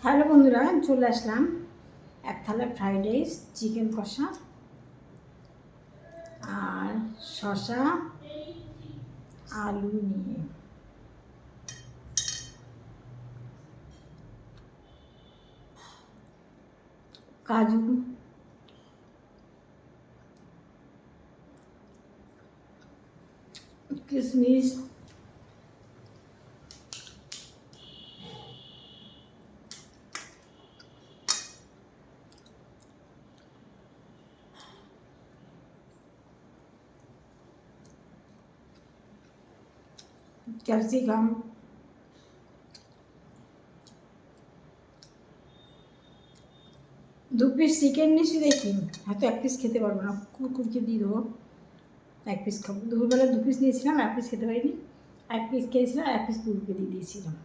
Hello বন্ধুরা, চলে আসলাম এক থালা ফ্রাইড রাইস, চিকেন কষা আর শসা আলু নিয়ে। কাজু, কিশমিশ, ক্যাপসিকাম, দু পিস চিকেন নিয়েছি। দেখি হয়তো এক পিস খেতে পারবো না, কুকুরকে দিয়ে দেবো। এক পিস খাবো, দুপুরবেলা 2 পিস নিয়েছিলাম, এক পিস খেতে পারিনি। এক পিস খেয়েছিলাম, এক পিস কুকুরকে দিয়ে দিয়েছিলাম।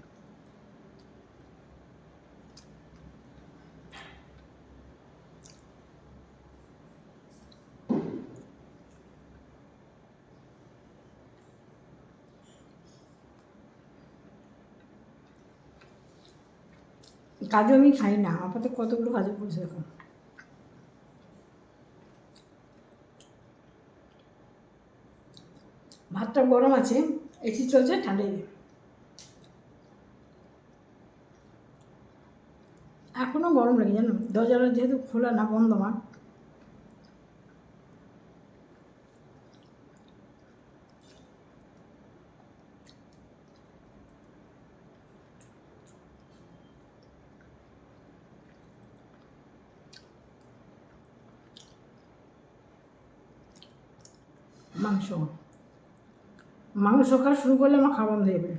কাজু আমি খাই না, আপাতত কতগুলো কাজু পড়ছে দেখুন। ভাতটা গরম আছে, এসি চলছে, ঠান্ডাই এখনও গরম লাগে জানো। দরজাটা যেহেতু খোলা না, বন্ধ আমার। মাংস মাংস খাওয়া শুরু করলে আমার খাওয়া বন্ধ হয়ে যাবে।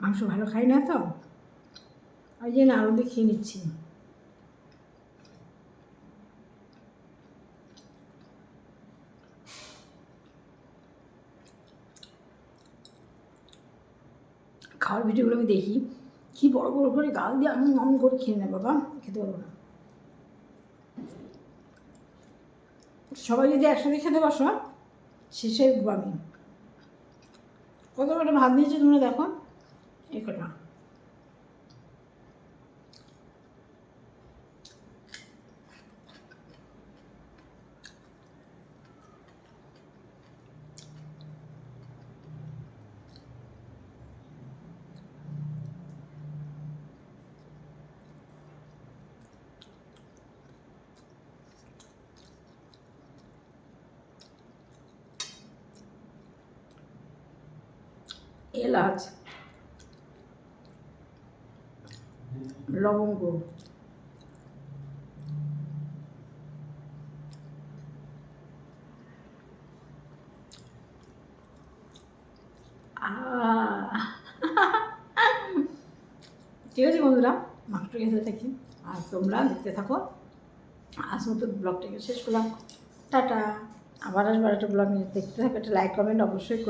মাংস ভালো খাই না তো, ওই জন্য আলু দিয়ে খেয়ে নিচ্ছি। খাওয়ার ভিডিওগুলো আমি দেখি, কী বড় বড় করে গাল দিয়ে আমি মন করে খেয়ে নেয় বাবা, খেতে পারবো না। সবাই যদি একসাথে খেতে বসো, শেষে আমি কত কটা ভাত দিয়েছি তোমরা দেখো, এই কটা। এলাচ, লবঙ্গ, ঠিক আছে বন্ধুরা, মাংসটা খেতে থাকি আর তোমরা দেখতে থাকো। আজ মতো ব্লগটাকে শেষ করলাম, টাটা। আবার আসবার একটা ব্লগ নিয়ে দেখতে থাকো, একটা লাইক কমেন্ট অবশ্যই করো।